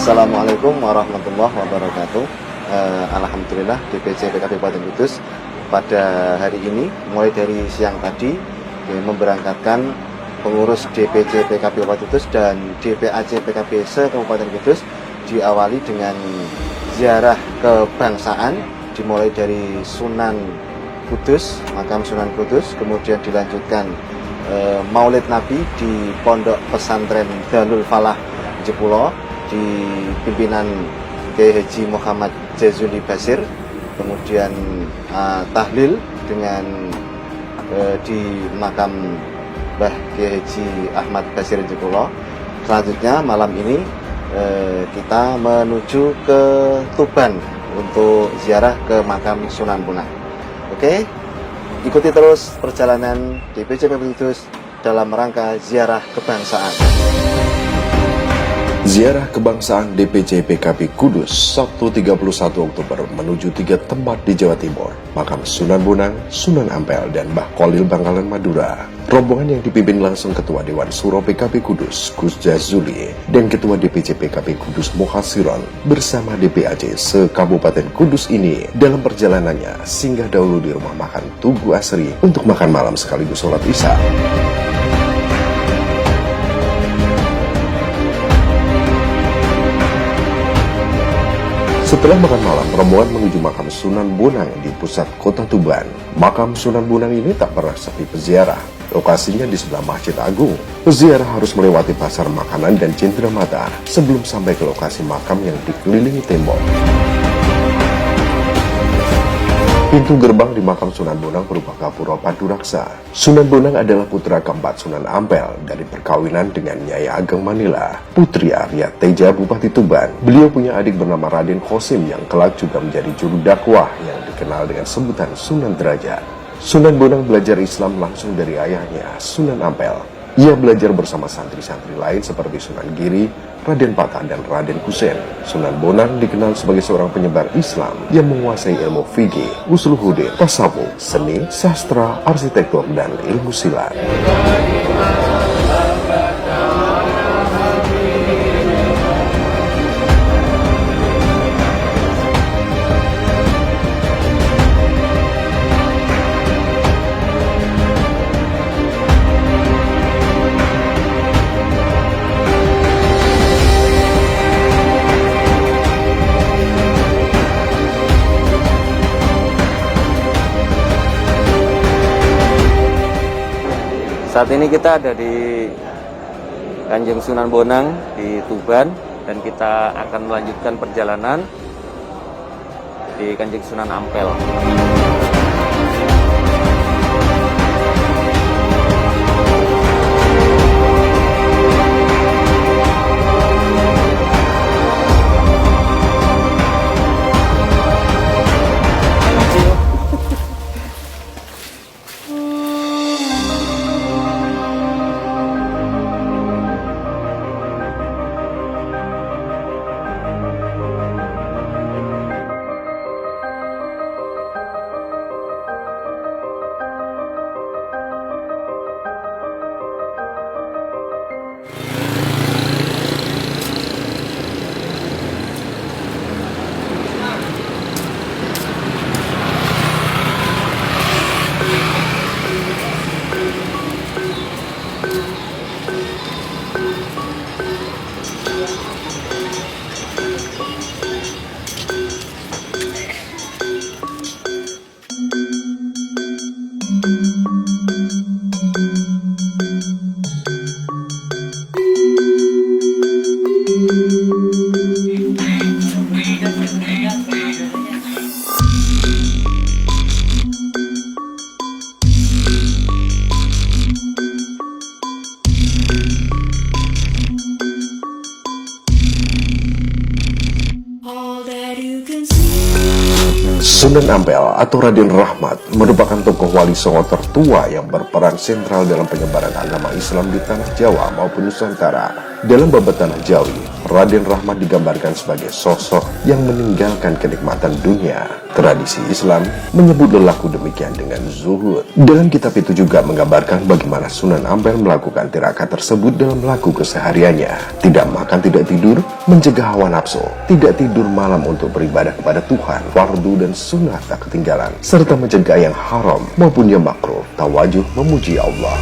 Assalamualaikum warahmatullahi wabarakatuh. Alhamdulillah DPC PKB Kabupaten Kudus pada hari ini mulai dari siang tadi memberangkatkan pengurus DPC PKB Kabupaten Kudus dan DPAC PKB se-Kabupaten Kudus diawali dengan ziarah kebangsaan dimulai dari Sunan Kudus, makam Sunan Kudus, kemudian dilanjutkan Maulid Nabi di Pondok Pesantren Darul Falah Jepulo di pimpinan Kiai Haji Muhammad Jazuli Basir, kemudian tahlil dengan di makam Mbah Kiai Haji Ahmad Basir Jepulo. Selanjutnya malam ini kita menuju ke Tuban untuk ziarah ke makam Sunan Bonang. Oke, ikuti terus perjalanan DPC PKB Kudus dalam rangka ziarah kebangsaan. Ziarah kebangsaan DPC PKB Kudus Sabtu 31 Oktober menuju 3 tempat di Jawa Timur, makam Sunan Bonang, Sunan Ampel, dan Mbah Kholil Bangkalan Madura. Rombongan yang dipimpin langsung Ketua Dewan Suro PKB Kudus Gus Jazuli dan Ketua DPC PKB Kudus Muhasiron bersama DPAC se-Kabupaten Kudus ini dalam perjalanannya singgah dahulu di rumah makan Tugu Asri untuk makan malam sekaligus sholat Isya. Setelah makan malam, rombongan menuju makam Sunan Bonang di pusat kota Tuban. Makam Sunan Bonang ini tak pernah sepi peziarah. Lokasinya di sebelah Masjid Agung. Peziarah harus melewati pasar makanan dan Cendramata sebelum sampai ke lokasi makam yang dikelilingi tembok. Pintu gerbang di makam Sunan Bonang berupa gapura Paduraksa. Sunan Bonang adalah putra keempat Sunan Ampel dari perkawinan dengan Nyai Ageng Manila, putri Arya Teja Bupati Tuban. Beliau punya adik bernama Raden Khosim yang kelak juga menjadi juru dakwah yang dikenal dengan sebutan Sunan Derajat. Sunan Bonang belajar Islam langsung dari ayahnya, Sunan Ampel. Ia belajar bersama santri-santri lain seperti Sunan Giri, Raden Patah, dan Raden Kusen. Sunan Bonang dikenal sebagai seorang penyebar Islam yang menguasai ilmu fikih, usul hudir, tasawuf, seni, sastra, arsitektur, dan ilmu silat. Saat ini kita ada di Kanjeng Sunan Bonang di Tuban dan kita akan melanjutkan perjalanan di Kanjeng Sunan Ampel. Sunan Ampel atau Raden Rahmat merupakan tokoh wali Songo tertua yang berperan sentral dalam penyebaran agama Islam di tanah Jawa maupun Nusantara. Dalam babat tanah Jawi, Raden Rahmat digambarkan sebagai sosok yang meninggalkan kenikmatan dunia. Tradisi Islam menyebut lelaku demikian dengan zuhud. Dalam kitab itu juga menggambarkan bagaimana Sunan Ampel melakukan tirakat tersebut dalam laku kesehariannya. Tidak makan, tidak tidur, mencegah hawa nafsu, tidak tidur malam untuk beribadah kepada Tuhan, fardu dan sunnah tak ketinggalan, serta mencegah yang haram maupun yang makruh, tawajuh memuji Allah.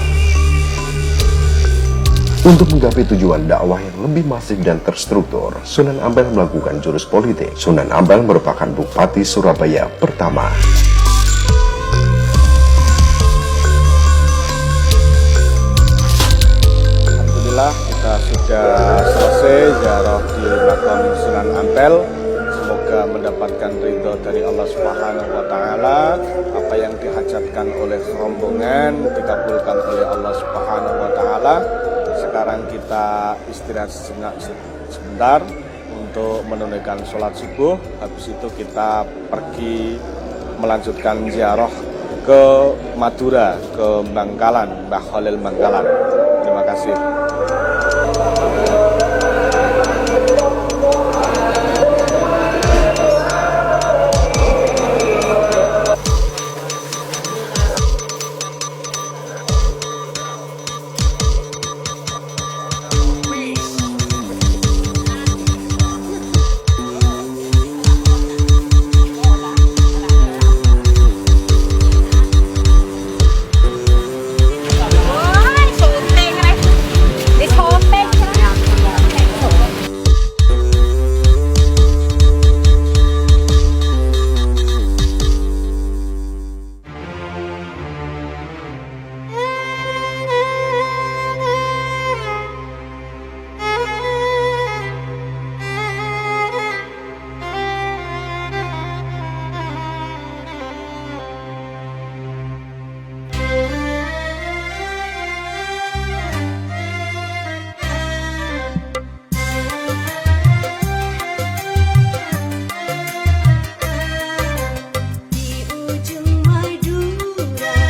Untuk menggapai tujuan dakwah yang lebih masif dan terstruktur, Sunan Ampel melakukan jurus politik. Sunan Ampel merupakan Bupati Surabaya pertama. Alhamdulillah kita sudah selesai ziarah di makam Sunan Ampel. Semoga mendapatkan ridho dari Allah Subhanahu wa Ta'ala. Apa yang dihajatkan oleh rombongan dikabulkan oleh Allah Subhanahu wa Ta'ala. Sekarang kita istirahat sebentar untuk menunaikan sholat subuh. Habis itu kita pergi melanjutkan ziarah ke Madura, ke Bangkalan, Mbah Khalil Bangkalan. Terima kasih.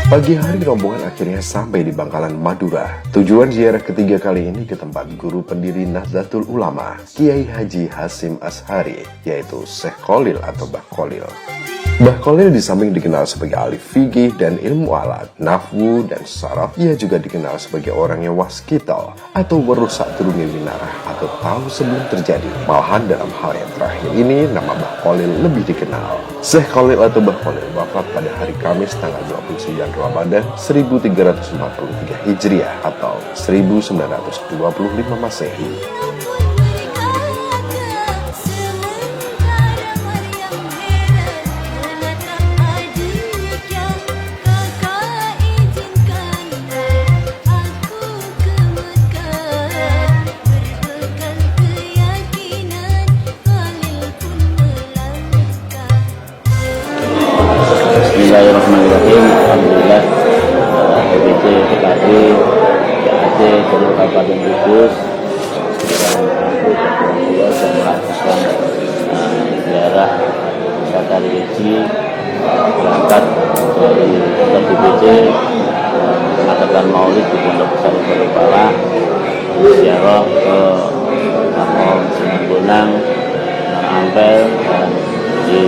Pagi hari rombongan akhirnya sampai di Bangkalan, Madura. Tujuan ziarah ketiga kali ini ke tempat guru pendiri Nahdlatul Ulama, Kiai Haji Hasyim Asy'ari, yaitu Syekh Khalil atau Mbah Khalil. Mbah Khalil di samping dikenal sebagai ahli fikih dan ilmu alat, nahwu dan saraf, ia juga dikenal sebagai orang yang waskital atau werusak turuni winarah atau tahu sebelum terjadi. Malahan dalam hal yang terakhir ini, nama Mbah Khalil lebih dikenal. Syekh Khalil atau Mbah Khalil wafat pada hari Kamis tanggal 29 Ramadan 1343 Hijriah atau 1925 Masehi. Bismillahirrahmanirrahim. Alhamdulillah DPC PKB PAC Jalur Kabupaten Kudus dan melakukan ziarah wisata religi berangkat dari DPC mengadakan maulid di Pondok Pesantren Balukpala, ziarah ke makam Sunan Bonang, Ampel dan di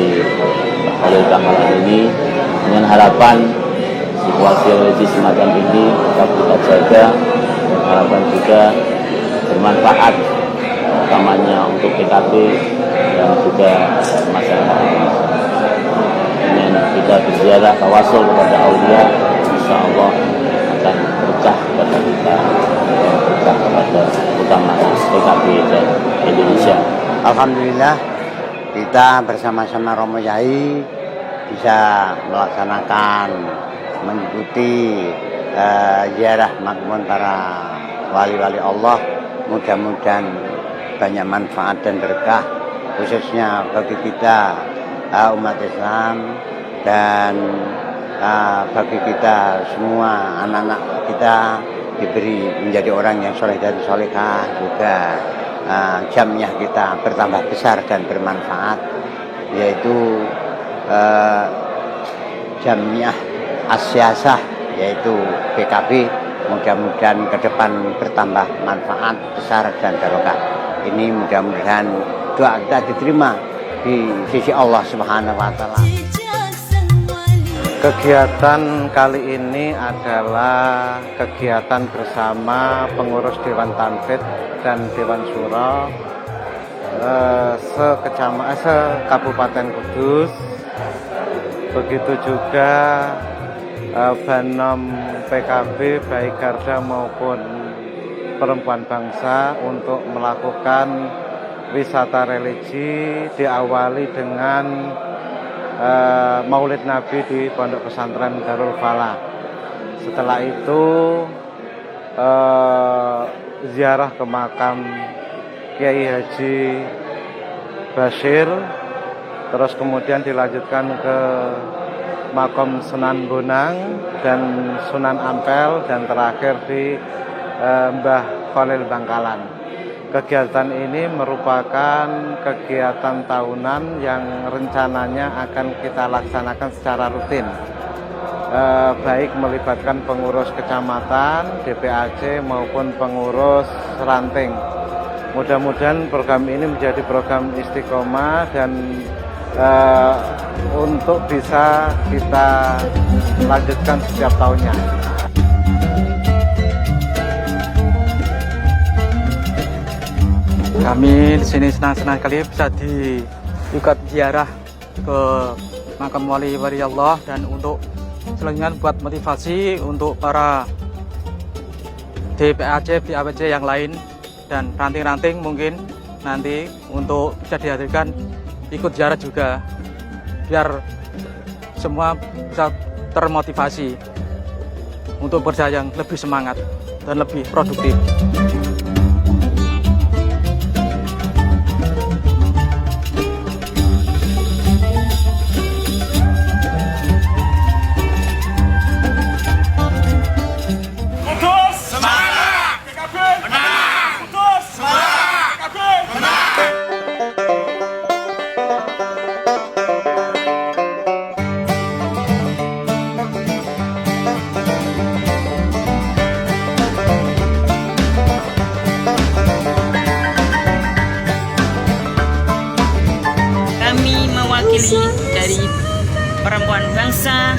Khalil Bangkalan ini dengan harapan situasi religi semacam ini tetap kita jaga, dan harapan juga bermanfaat utamanya untuk PKB dan juga masyarakat Indonesia. Dengan kita berziarah tawasul kepada aulia, insya Allah akan berkah kepada kita dan berkah kepada utamanya PKB dan Indonesia. Alhamdulillah kita bersama-sama Romo Yai bisa melaksanakan mengikuti ziarah makmun para wali-wali Allah. Mudah-mudahan banyak manfaat dan berkah khususnya bagi kita umat Islam dan bagi kita semua anak-anak kita diberi menjadi orang yang soleh dan solehah, juga jamiah kita bertambah besar dan bermanfaat, yaitu Jamiah Asyasah, yaitu PKB. Mudah-mudahan ke depan bertambah manfaat besar dan barokah. ini mudah-mudahan doa kita diterima di sisi Allah Subhanahu wa taala. Kegiatan kali ini adalah kegiatan bersama pengurus Dewan Tanfidh dan Dewan Syuro se-Kabupaten Kudus. Begitu juga Banom PKB baik Garda maupun Perempuan Bangsa untuk melakukan wisata religi, diawali dengan Maulid Nabi di Pondok Pesantren Darul Falah. Setelah itu ziarah ke makam Kiai Haji Bashir, terus kemudian dilanjutkan ke makam Sunan Bonang dan Sunan Ampel, dan terakhir di Mbah Khalil Bangkalan. Kegiatan ini merupakan kegiatan tahunan yang rencananya akan kita laksanakan secara rutin, baik melibatkan pengurus kecamatan, DPAC maupun pengurus ranting. Mudah-mudahan program ini menjadi program istiqomah dan untuk bisa kita lanjutkan setiap tahunnya. Kami di sini senang-senang sekali bisa ikut ziarah ke makam wali Allah, dan untuk selanjutnya buat motivasi untuk para DPAC, DAPC yang lain dan ranting-ranting mungkin nanti untuk bisa dihadirkan ikut ziarah juga, biar semua bisa termotivasi untuk berjaya yang lebih semangat dan lebih produktif. Dari Perempuan Bangsa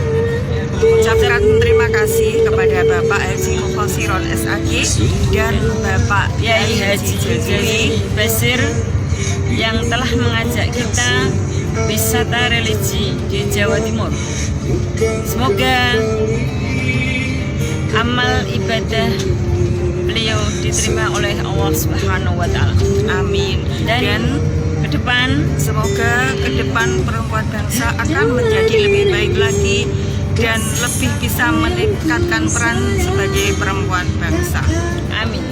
ucapkan terima kasih kepada Bapak Haji Mukhosiron SAG dan Bapak Kiai Haji Bashir yang telah mengajak kita wisata religi di Jawa Timur. Semoga amal ibadah beliau diterima oleh Allah Subhanahu wa taala. Amin. Dan ke depan, semoga ke depan Perempuan Bangsa akan menjadi lebih baik lagi dan lebih bisa meningkatkan peran sebagai perempuan bangsa. Amin.